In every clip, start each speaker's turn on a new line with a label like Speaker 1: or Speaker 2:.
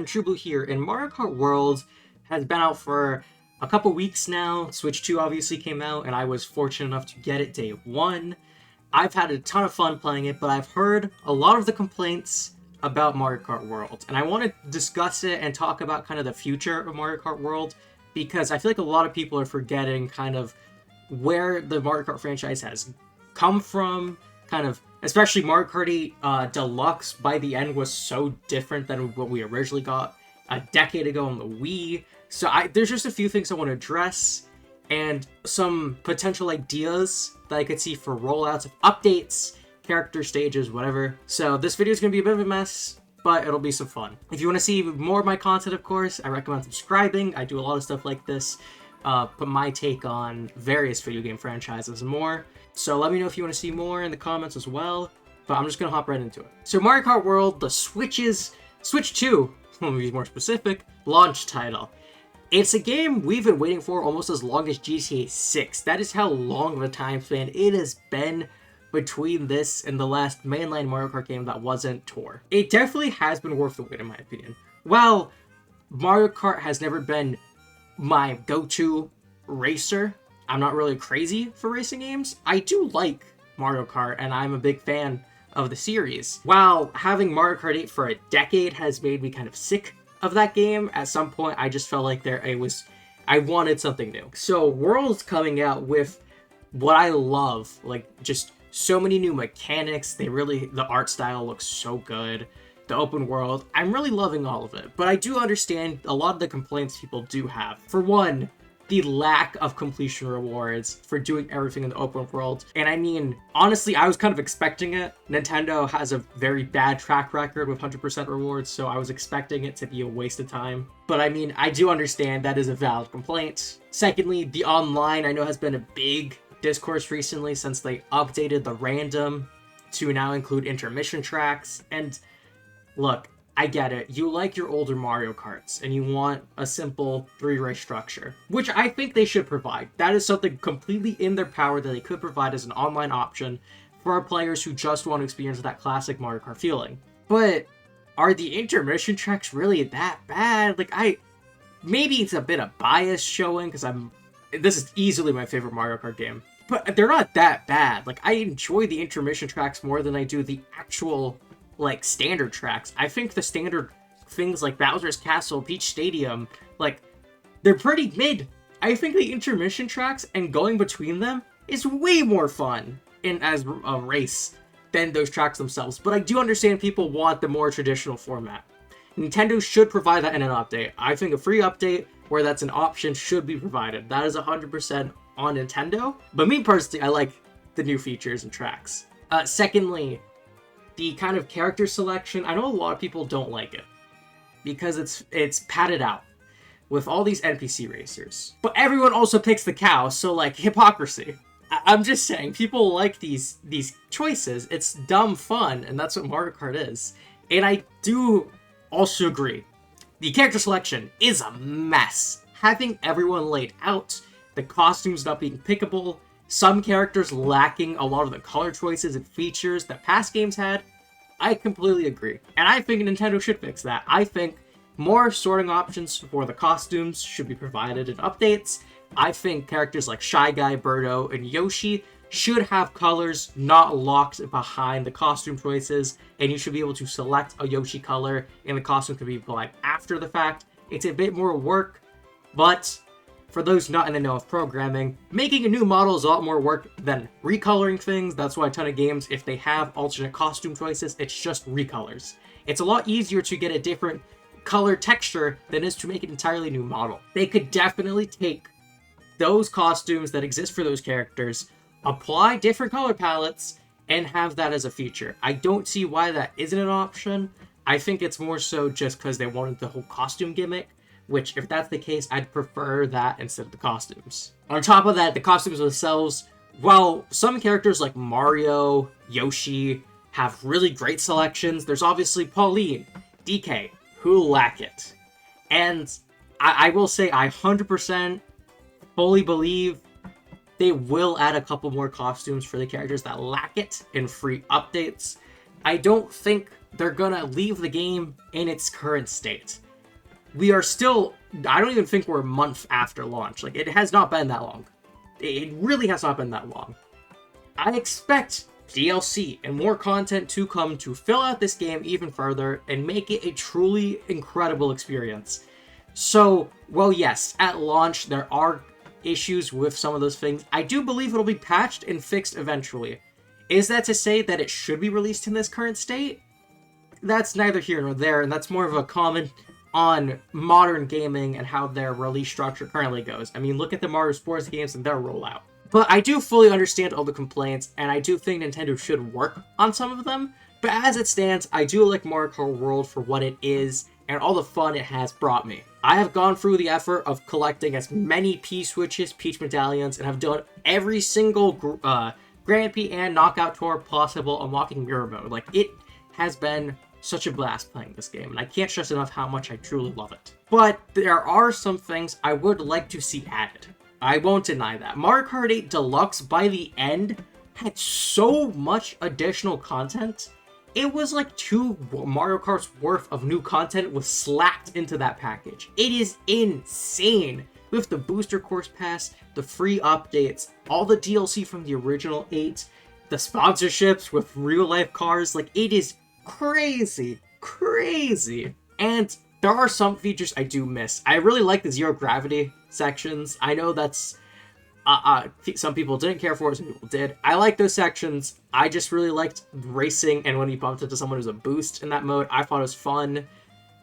Speaker 1: Treeway here, and Mario Kart World has been out for a couple weeks now. Switch 2 obviously came out, and I was fortunate enough to get it day 1. I've had a ton of fun playing it, but I've heard a lot of the complaints about Mario Kart World, and I want to discuss it and talk about kind of the future of Mario Kart World, because I feel like a lot of people are forgetting kind of where the Mario Kart franchise has come from, kind of, especially Mario Kart 8 Deluxe by the end was so different than what we originally got a decade ago on the Wii. So there's just a few things I want to address, and some potential ideas that I could see for rollouts of updates, character stages, whatever. So this video is going to be a bit of a mess, but it'll be some fun. If you want to see more of my content, of course, I recommend subscribing. I do a lot of stuff like this, put my take on various video game franchises and more. So let me know if you want to see more in the comments as well, but I'm just going to hop right into it. So Mario Kart World, the Switch 2, let me be more specific, launch title. It's a game we've been waiting for almost as long as GTA 6. That is how long of a time span it has been between this and the last mainline Mario Kart game that wasn't Tour. It definitely has been worth the wait, in my opinion. While Mario Kart has never been my go-to racer, I'm not really crazy for racing games. I do like Mario Kart, and I'm a big fan of the series. While having Mario Kart 8 for a decade has made me kind of sick of that game, at some point I just felt like I wanted something new. So World's coming out with what I love, like just so many new mechanics. The art style looks so good. The open world, I'm really loving all of it. But I do understand a lot of the complaints people do have. For one, the lack of completion rewards for doing everything in the open world. And I mean, honestly, I was kind of expecting it. Nintendo has a very bad track record with 100% rewards, so I was expecting it to be a waste of time. But I mean, I do understand that is a valid complaint. Secondly, the online, I know, has been a big discourse recently since they updated the random to now include intermission tracks. And look, I get it. You like your older Mario Karts, and you want a simple 3-race structure, which I think they should provide. That is something completely in their power that they could provide as an online option for our players who just want to experience that classic Mario Kart feeling. But are the intermission tracks really that bad? Maybe it's a bit of bias showing, because this is easily my favorite Mario Kart game, but they're not that bad. I enjoy the intermission tracks more than I do the actual standard tracks. I think the standard things like Bowser's Castle, Peach Stadium, they're pretty mid. I think the intermission tracks and going between them is way more fun as a race than those tracks themselves. But I do understand people want the more traditional format. Nintendo should provide that in an update. I think a free update where that's an option should be provided. That is 100% on Nintendo. But me personally, I like the new features and tracks. Secondly, the kind of character selection, I know a lot of people don't like it because it's padded out with all these NPC racers. But everyone also picks the cow, so hypocrisy. I'm just saying, people like these choices. It's dumb fun, and that's what Mario Kart is. And I do also agree, the character selection is a mess. Having everyone laid out, the costumes not being pickable, some characters lacking a lot of the color choices and features that past games had, I completely agree. And I think Nintendo should fix that. I think more sorting options for the costumes should be provided in updates. I think characters like Shy Guy, Birdo, and Yoshi should have colors not locked behind the costume choices, and you should be able to select a Yoshi color, and the costume can be applied after the fact. It's a bit more work, but for those not in the know of programming, making a new model is a lot more work than recoloring things. That's why a ton of games, if they have alternate costume choices, it's just recolors. It's a lot easier to get a different color texture than it is to make an entirely new model. They could definitely take those costumes that exist for those characters, apply different color palettes, and have that as a feature. I don't see why that isn't an option. I think it's more so just because they wanted the whole costume gimmick, which, if that's the case, I'd prefer that instead of the costumes. On top of that, the costumes themselves, while some characters like Mario, Yoshi have really great selections, there's obviously Pauline, DK, who lack it. And I will say I 100% fully believe they will add a couple more costumes for the characters that lack it in free updates. I don't think they're gonna leave the game in its current state. we are still, I don't even think we're a month after launch. Like, it has not been that long. It really has not been that long. I expect DLC and more content to come to fill out this game even further and make it a truly incredible experience. So, well, yes, at launch, there are issues with some of those things. I do believe it'll be patched and fixed eventually. Is that to say that it should be released in this current state? That's neither here nor there, and that's more of a comment on modern gaming and how their release structure currently goes. I mean, look at the Mario Sports games and their rollout. But I do fully understand all the complaints, and I do think Nintendo should work on some of them. But as it stands, I do like Mario Kart World for what it is, and all the fun it has brought me. I have gone through the effort of collecting as many P-Switches, Peach Medallions, and have done every single Grand Prix and Knockout Tour possible unlocking Mirror Mode. Like, it has been such a blast playing this game, and I can't stress enough how much I truly love it. But there are some things I would like to see added. I won't deny that. Mario Kart 8 Deluxe, by the end, had so much additional content. It was like 2 Mario Karts worth of new content was slapped into that package. It is insane. With the Booster Course Pass, the free updates, all the DLC from the original 8, the sponsorships with real-life cars, like, it is crazy. And there are some features I do miss. I really like the zero gravity sections. I know that's some people didn't care for it, some people did. I like those sections. I just really liked racing, and when you bumped into someone who's a boost in that mode, I thought it was fun.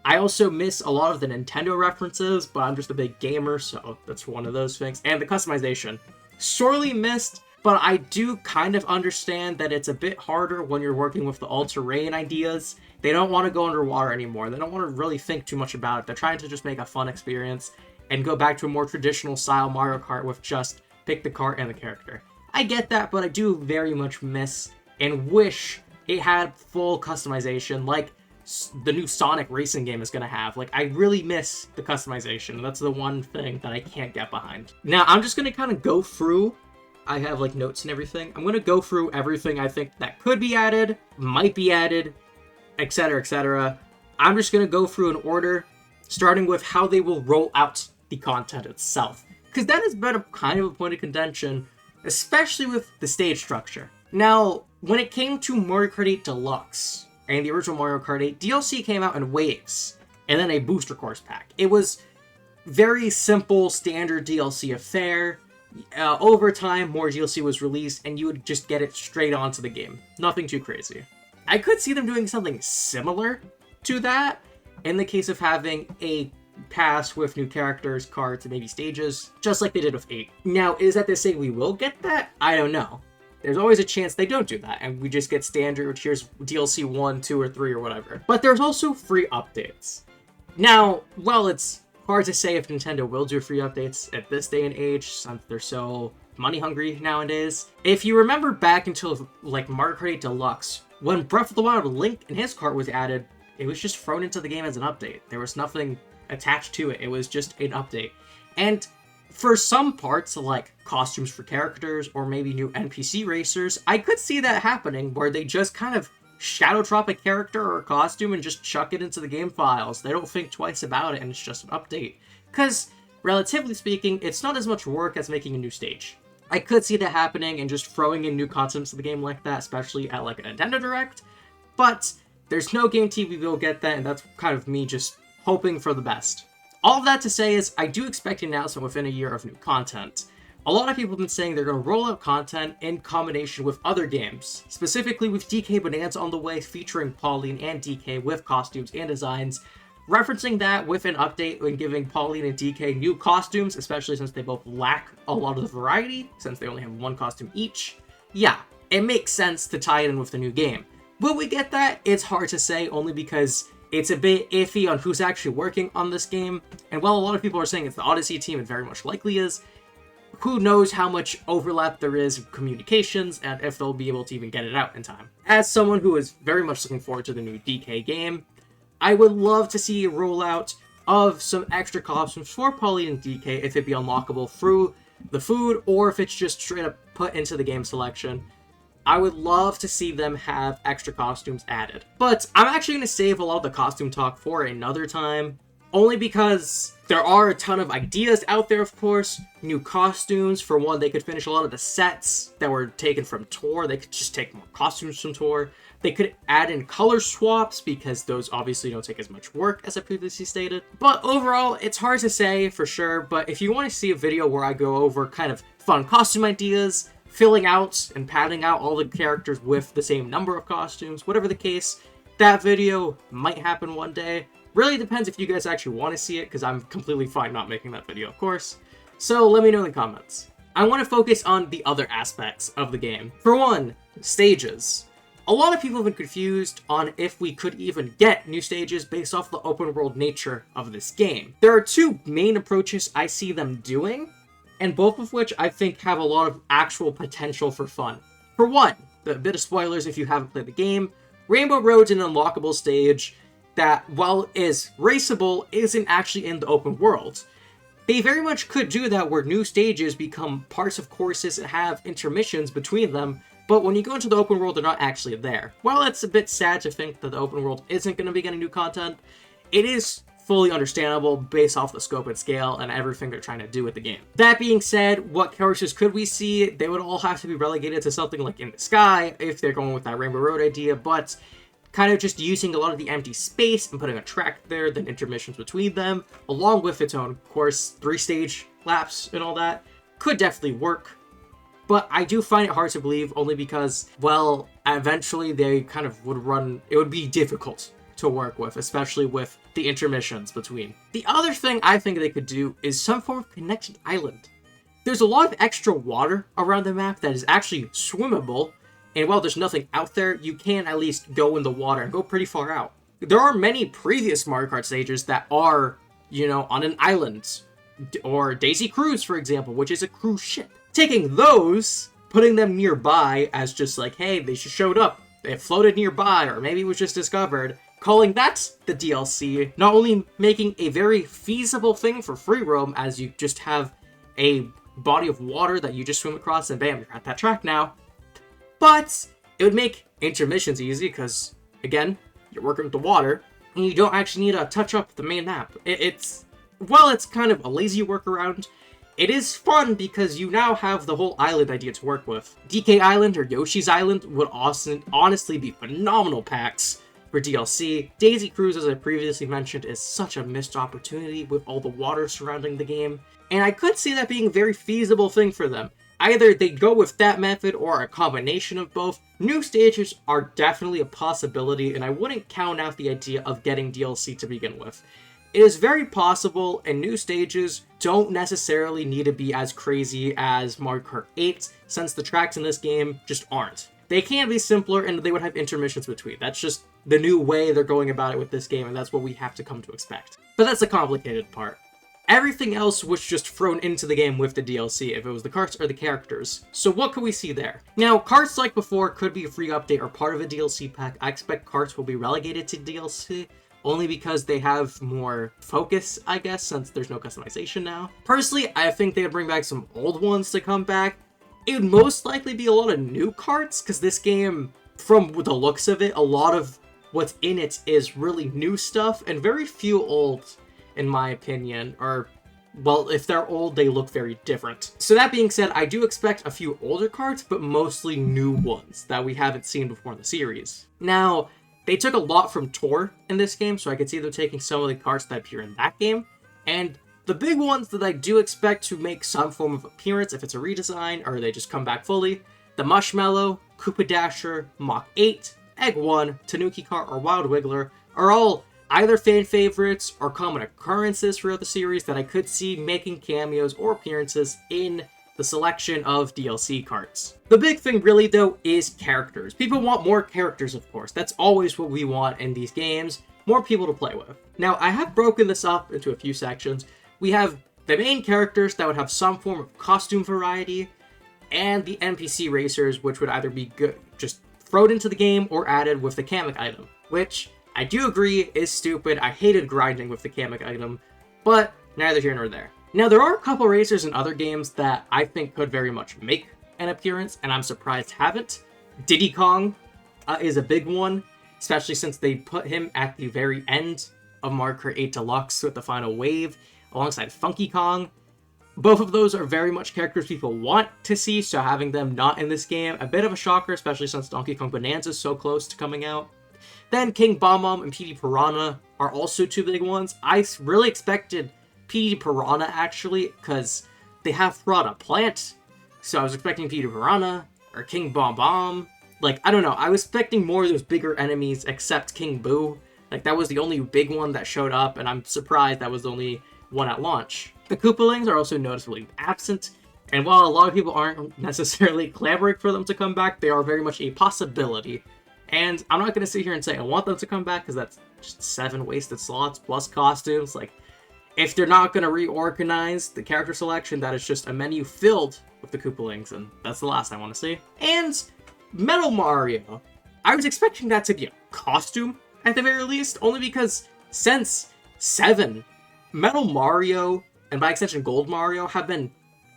Speaker 1: I also miss a lot of the Nintendo references, but I'm just a big gamer, so that's one of those things. And the customization. Sorely missed, but I do kind of understand that it's a bit harder when you're working with the all-terrain ideas. They don't want to go underwater anymore. They don't want to really think too much about it. They're trying to just make a fun experience and go back to a more traditional style Mario Kart with just pick the kart and the character. I get that, but I do very much miss and wish it had full customization like the new Sonic racing game is going to have. Like, I really miss the customization. That's the one thing that I can't get behind. Now, I'm just going to kind of go through. I have, like, notes and everything. I'm going to go through everything I think that could be added, might be added, etc., etc. I'm just going to go through in order, starting with how they will roll out the content itself. Because that has been a kind of a point of contention, especially with the stage structure. Now, when it came to Mario Kart 8 Deluxe and the original Mario Kart 8, DLC came out in waves, and then a booster course pack. It was very simple, standard DLC affair. Over time, more DLC was released, and you would just get it straight onto the game. Nothing too crazy. I could see them doing something similar to that, in the case of having a pass with new characters, cards, and maybe stages, just like they did with 8. Now, is that to say we will get that? I don't know. There's always a chance they don't do that, and we just get standard, which here's DLC 1, 2, or 3, or whatever. But there's also free updates. Now, well, it's hard to say if Nintendo will do free updates at this day and age, since they're so money hungry nowadays. If you remember back until, like, Mario Kart 8 Deluxe, when Breath of the Wild Link and his cart was added, it was just thrown into the game as an update. There was nothing attached to it. It was just an update. And for some parts, like costumes for characters or maybe new NPC racers, I could see that happening where they just kind of shadow drop a character or a costume and just chuck it into the game files. They don't think twice about it and it's just an update. Because, relatively speaking, it's not as much work as making a new stage. I could see that happening and just throwing in new concepts to the game like that, especially at like a Nintendo Direct. But there's no guarantee we will get that, and that's kind of me just hoping for the best. All of that to say is, I do expect an announcement within a year of new content. A lot of people have been saying they're going to roll out content in combination with other games, specifically with DK Bonanza on the way, featuring Pauline and DK with costumes and designs, referencing that with an update and giving Pauline and DK new costumes, especially since they both lack a lot of the variety, since they only have one costume each. Yeah, it makes sense to tie it in with the new game. Will we get that? It's hard to say, only because it's a bit iffy on who's actually working on this game, and while a lot of people are saying it's the Odyssey team, it very much likely is, who knows how much overlap there is in communications, and if they'll be able to even get it out in time. As someone who is very much looking forward to the new DK game, I would love to see a rollout of some extra costumes for Pauline and DK if it be unlockable through the food, or if it's just straight up put into the game selection. I would love to see them have extra costumes added. But I'm actually going to save a lot of the costume talk for another time. only because there are a ton of ideas out there, of course. New costumes. For one, they could finish a lot of the sets that were taken from Tour. They could just take more costumes from Tour. They could add in color swaps, because those obviously don't take as much work as I previously stated. But overall, it's hard to say for sure, but if you want to see a video where I go over kind of fun costume ideas, filling out and padding out all the characters with the same number of costumes, whatever the case, that video might happen one day. Really depends if you guys actually want to see it, because I'm completely fine not making that video, of course. So let me know in the comments. I want to focus on the other aspects of the game. For one, stages. A lot of people have been confused on if we could even get new stages based off the open world nature of this game. There are two main approaches I see them doing, and both of which I think have a lot of actual potential for fun. For one, a bit of spoilers if you haven't played the game, Rainbow Road's an unlockable stage that, while is raceable, isn't actually in the open world. They very much could do that where new stages become parts of courses and have intermissions between them, but when you go into the open world, they're not actually there. While it's a bit sad to think that the open world isn't going to be getting new content, it is fully understandable based off the scope and scale and everything they're trying to do with the game. That being said, what courses could we see? They would all have to be relegated to something like In the Sky if they're going with that Rainbow Road idea, but kind of just using a lot of the empty space and putting a track there, then intermissions between them, along with its own course, 3-stage laps and all that, could definitely work. But I do find it hard to believe, only because, well, eventually they kind of would run, it would be difficult to work with, especially with the intermissions between. The other thing I think they could do is some form of connected island. There's a lot of extra water around the map that is actually swimmable, and while there's nothing out there, you can at least go in the water and go pretty far out. There are many previous Mario Kart stages that are, you know, on an island, or Daisy Cruise, for example, which is a cruise ship. Taking those, putting them nearby as just like, hey, they just showed up, they floated nearby, or maybe it was just discovered, calling that the DLC, not only making a very feasible thing for free roam, as you just have a body of water that you just swim across and bam, you're at that track now, but it would make intermissions easy because, again, you're working with the water, and you don't actually need to touch up the main map. While it's kind of a lazy workaround, it is fun because you now have the whole island idea to work with. DK Island or Yoshi's Island would honestly be phenomenal packs for DLC. Daisy Cruise, as I previously mentioned, is such a missed opportunity with all the water surrounding the game, and I could see that being a very feasible thing for them. Either they go with that method or a combination of both. New stages are definitely a possibility, and I wouldn't count out the idea of getting DLC to begin with. It is very possible, and new stages don't necessarily need to be as crazy as Mario Kart 8, since the tracks in this game just aren't. They can be simpler, and they would have intermissions between. That's just the new way they're going about it with this game, and that's what we have to come to expect. But that's the complicated part. Everything else was just thrown into the game with the DLC, if it was the carts or the characters. So what could we see there? Now, carts, like before, could be a free update or part of a DLC pack. I expect carts will be relegated to DLC, only because they have more focus, I guess, since there's no customization now. Personally, I think they would bring back some old ones to come back. It would most likely be a lot of new carts, because this game, from the looks of it, a lot of what's in it is really new stuff, and very few old, in my opinion, or, well, if they're old, they look very different. So that being said, I do expect a few older carts, but mostly new ones that we haven't seen before in the series. Now, they took a lot from Tour in this game, so I could see them taking some of the carts that appear in that game, and the big ones that I do expect to make some form of appearance, if it's a redesign, or they just come back fully, the Mushmallow, Koopa Dasher, Mach 8, Egg 1, Tanuki Kart, or Wild Wiggler are all either fan favorites or common occurrences throughout the series that I could see making cameos or appearances in the selection of DLC carts. The big thing really, though, is characters. People want more characters, of course. That's always what we want in these games, more people to play with. Now, I have broken this up into a few sections. We have the main characters that would have some form of costume variety, and the NPC racers, which would either be good, just thrown into the game or added with the Kamek item, which I do agree is stupid. I hated grinding with the Kamek item, but neither here nor there. Now, there are a couple racers in other games that I think could very much make an appearance, and I'm surprised haven't. Diddy Kong is a big one, especially since they put him at the very end of Mario Kart 8 Deluxe with the final wave, alongside Funky Kong. Both of those are very much characters people want to see, so having them not in this game, a bit of a shocker, especially since Donkey Kong Bonanza is so close to coming out. Then King Bomb and PD Piranha are also two big ones. I really expected PD Piranha, actually, because they have brought a plant, so I was expecting PD Piranha or King Bomb. Like, I don't know, I was expecting more of those bigger enemies except King Boo. Like, that was the only big one that showed up, and I'm surprised that was the only one at launch. The Koopalings are also noticeably absent, and while a lot of people aren't necessarily clamoring for them to come back, they are very much a possibility. And I'm not going to sit here and say I want them to come back, because that's just 7 wasted slots plus costumes. Like, if they're not going to reorganize the character selection, that is just a menu filled with the Koopalings, and that's the last I want to see. And Metal Mario. I was expecting that to be a costume, at the very least, only because since 7, Metal Mario, and by extension Gold Mario, have been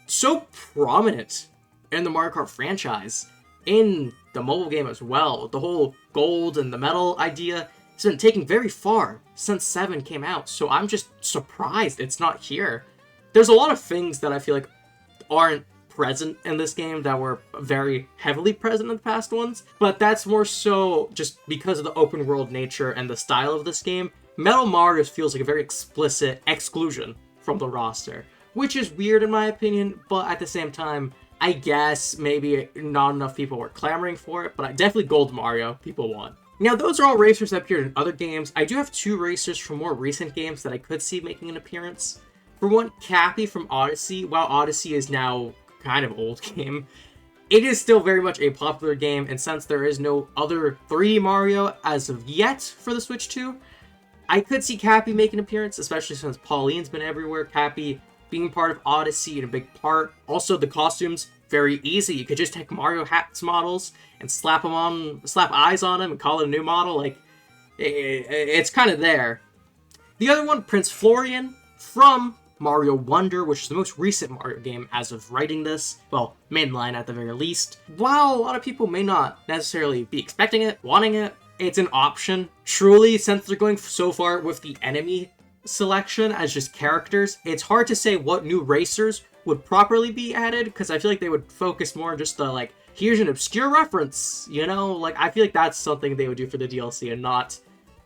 Speaker 1: so prominent in the Mario Kart franchise, in the mobile game as well. The whole gold and the metal idea has been taken very far since 7 came out, so I'm just surprised it's not here. There's a lot of things that I feel like aren't present in this game that were very heavily present in the past ones, but that's more so just because of the open world nature and the style of this game. Metal Mario feels like a very explicit exclusion from the roster, which is weird in my opinion, but at the same time, I guess maybe not enough people were clamoring for it, but definitely Gold Mario people want. Now, those are all racers that appeared in other games. I do have 2 racers from more recent games that I could see making an appearance. For one, Cappy from Odyssey. While Odyssey is now kind of old game, it is still very much a popular game, and since there is no other 3D Mario as of yet for the Switch 2, I could see Cappy make an appearance, especially since Pauline's been everywhere. Cappy being part of Odyssey and a big part. Also, the costumes, very easy. You could just take Mario Hats models and slap eyes on them and call it a new model. Like, it's kind of there. The other one, Prince Florian from Mario Wonder, which is the most recent Mario game as of writing this. Well, mainline at the very least. While a lot of people may not necessarily be expecting it, wanting it, it's an option. Truly, since they're going so far with the enemy selection as just characters, it's hard to say what new racers would properly be added, because I feel like they would focus more on just the, like, here's an obscure reference, you know? Like, I feel like that's something they would do for the DLC and not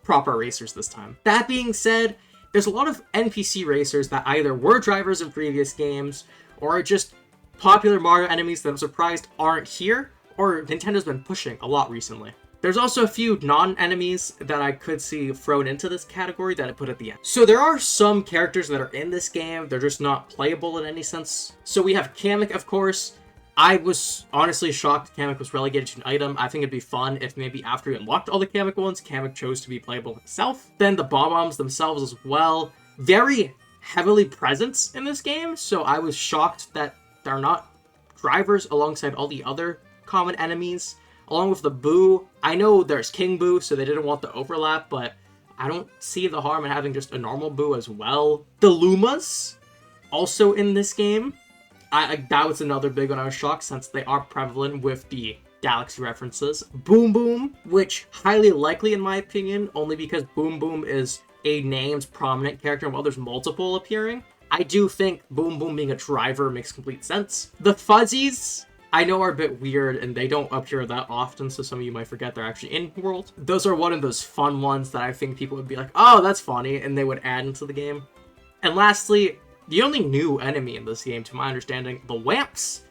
Speaker 1: proper racers this time. That being said, there's a lot of NPC racers that either were drivers in previous games, or are just popular Mario enemies that I'm surprised aren't here, or Nintendo's been pushing a lot recently. There's also a few non-enemies that I could see thrown into this category that I put at the end. So there are some characters that are in this game, they're just not playable in any sense. So we have Kamek, of course. I was honestly shocked Kamek was relegated to an item. I think it'd be fun if maybe after we unlocked all the Kamek ones, Kamek chose to be playable himself. Then the Bob-Ombs themselves as well. Very heavily present in this game, so I was shocked that they're not drivers alongside all the other common enemies. Along with the Boo, I know there's King Boo, so they didn't want the overlap, but I don't see the harm in having just a normal Boo as well. The Lumas, also in this game. That was another big one I was shocked, since they are prevalent with the Galaxy references. Boom Boom, which highly likely in my opinion, only because Boom Boom is a named prominent character, and while there's multiple appearing, I do think Boom Boom being a driver makes complete sense. The Fuzzies, I know are a bit weird, and they don't appear that often, so some of you might forget they're actually in World. Those are one of those fun ones that I think people would be like, oh, that's funny, and they would add into the game. And lastly, the only new enemy in this game, to my understanding, the Wamps.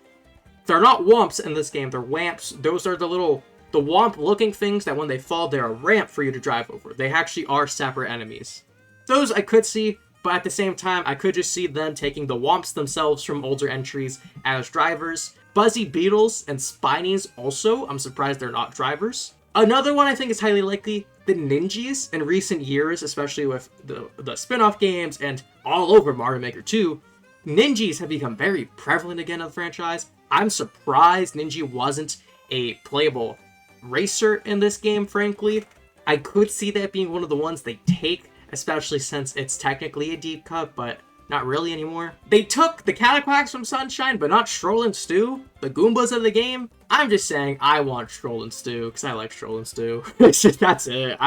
Speaker 1: They're not Womps in this game, they're Wamps. Those are the Womp-looking things that when they fall, they're a ramp for you to drive over. They actually are separate enemies. Those I could see, but at the same time, I could just see them taking the Womps themselves from older entries as drivers. Buzzy Beetles and Spinies also, I'm surprised they're not drivers. Another one I think is highly likely, the Ninjas. In recent years, especially with the spin-off games and all over Mario Maker 2, Ninjas have become very prevalent again in the franchise. I'm surprised Ninja wasn't a playable racer in this game, frankly. I could see that being one of the ones they take, especially since it's technically a deep cut, but not really anymore. They took the Cataquacks from Sunshine, but not Stroll and Stu, the Goombas of the game. I'm just saying I want Stroll and Stu, because I like Stroll and Stu. That's it.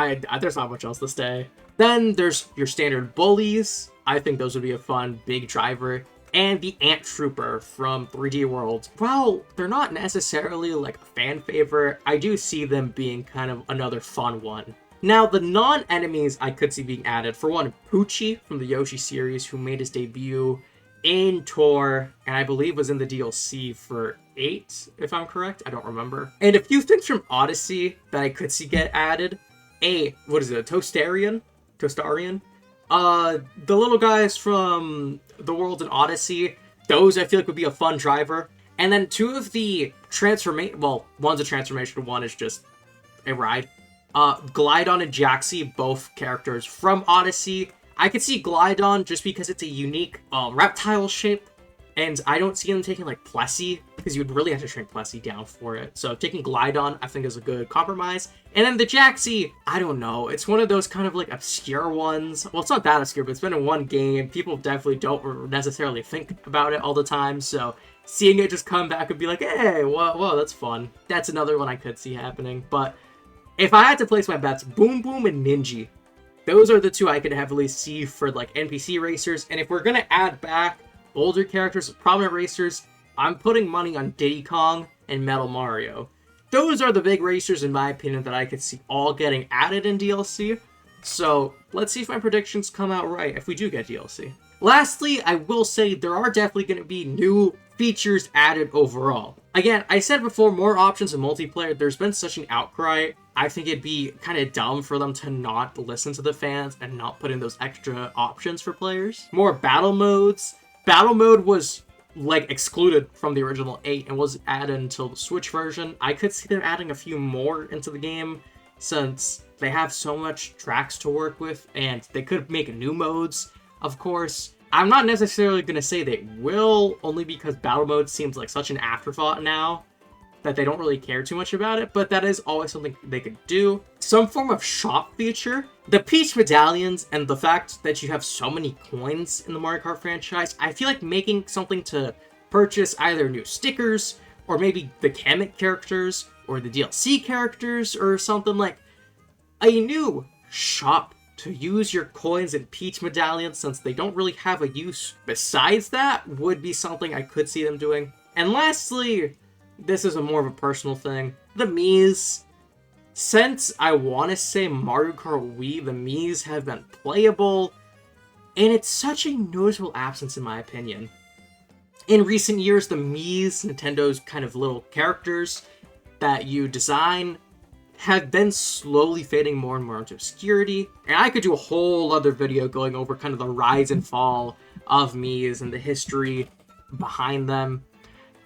Speaker 1: There's not much else to say. Then there's your standard bullies. I think those would be a fun big driver. And the Ant Trooper from 3D World. While they're not necessarily like a fan favorite, I do see them being kind of another fun one. Now, the non-enemies I could see being added, for one, Poochie from the Yoshi series, who made his debut in Tour, and I believe was in the DLC for 8, if I'm correct. I don't remember. And a few things from Odyssey that I could see get added. A Toastarian? The little guys from the world in Odyssey, those I feel like would be a fun driver. And then 2 of the transformation, well, one's a transformation, one is just a ride. Glydon and Jaxi, both characters from Odyssey. I could see Glydon just because it's a unique reptile shape, and I don't see them taking like Plessy, because you'd really have to train Plessy down for it. So taking Glydon, I think, is a good compromise. And then the Jaxi, I don't know, it's one of those kind of like obscure ones. Well, it's not that obscure, but it's been in one game. People definitely don't necessarily think about it all the time, so seeing it just come back and be like, hey, whoa, that's fun. That's another one I could see happening. But if I had to place my bets, Boom Boom and Ninja. Those are the 2 I could heavily see for like NPC racers. And if we're gonna add back older characters, prominent racers, I'm putting money on Diddy Kong and Metal Mario. Those are the big racers, in my opinion, that I could see all getting added in DLC. So let's see if my predictions come out right if we do get DLC. Lastly, I will say there are definitely going to be new features added overall. Again, I said before, more options in multiplayer. There's been such an outcry. I think it'd be kind of dumb for them to not listen to the fans and not put in those extra options for players. More battle modes. Battle mode was like excluded from the original 8 and was added until the Switch version. I could see them adding a few more into the game since they have so much tracks to work with, and they could make new modes, of course. I'm not necessarily going to say they will, only because battle mode seems like such an afterthought now that they don't really care too much about it, but that is always something they could do. Some form of shop feature. The Peach medallions and the fact that you have so many coins in the Mario Kart franchise, I feel like making something to purchase either new stickers or maybe the Kamek characters or the DLC characters or something, like a new shop to use your coins and Peach medallions, since they don't really have a use besides that, would be something I could see them doing. And lastly, this is more of a personal thing, the Miis. Since I want to say Mario Kart Wii, the Miis have been playable, and it's such a noticeable absence in my opinion. In recent years, the Miis, Nintendo's kind of little characters that you design, have been slowly fading more and more into obscurity. And I could do a whole other video going over kind of the rise and fall of Miis and the history behind them.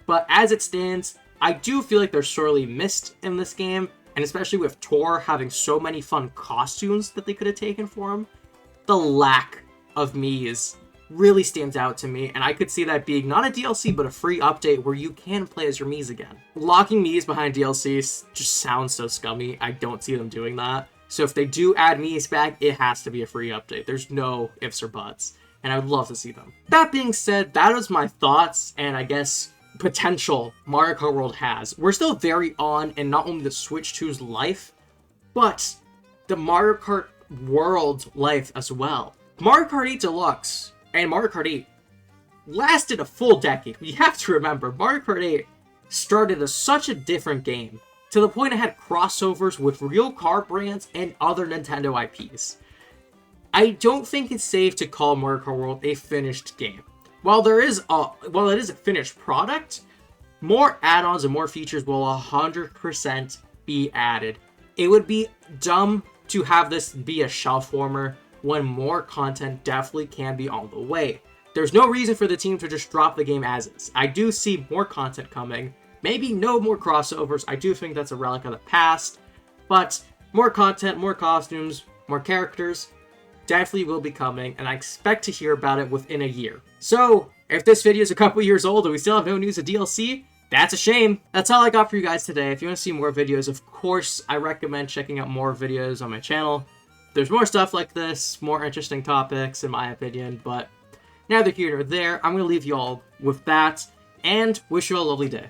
Speaker 1: But as it stands, I do feel like they're sorely missed in this game, and especially with Tour having so many fun costumes that they could have taken for them, the lack of Miis really stands out to me, and I could see that being not a DLC, but a free update where you can play as your Miis again. Locking Miis behind DLCs just sounds so scummy. I don't see them doing that. So if they do add Miis back, it has to be a free update. There's no ifs or buts, and I would love to see them. That being said, that is my thoughts, and I guess potential Mario Kart World has. We're still very on in not only the Switch 2's life, but the Mario Kart World life as well. Mario Kart 8 Deluxe and Mario Kart 8 lasted a full decade. We have to remember, Mario Kart 8 started as such a different game, to the point it had crossovers with real car brands and other Nintendo IPs. I don't think it's safe to call Mario Kart World a finished game. While it is a finished product, more add-ons and more features will 100% be added. It would be dumb to have this be a shelf warmer when more content definitely can be on the way. There's no reason for the team to just drop the game as is. I do see more content coming. Maybe no more crossovers. I do think that's a relic of the past. But more content, more costumes, more characters definitely will be coming, and I expect to hear about it within a year. So, if this video is a couple years old and we still have no news of DLC, that's a shame. That's all I got for you guys today. If you want to see more videos, of course, I recommend checking out more videos on my channel. There's more stuff like this, more interesting topics, in my opinion, but neither here nor there. I'm going to leave you all with that, and wish you all a lovely day.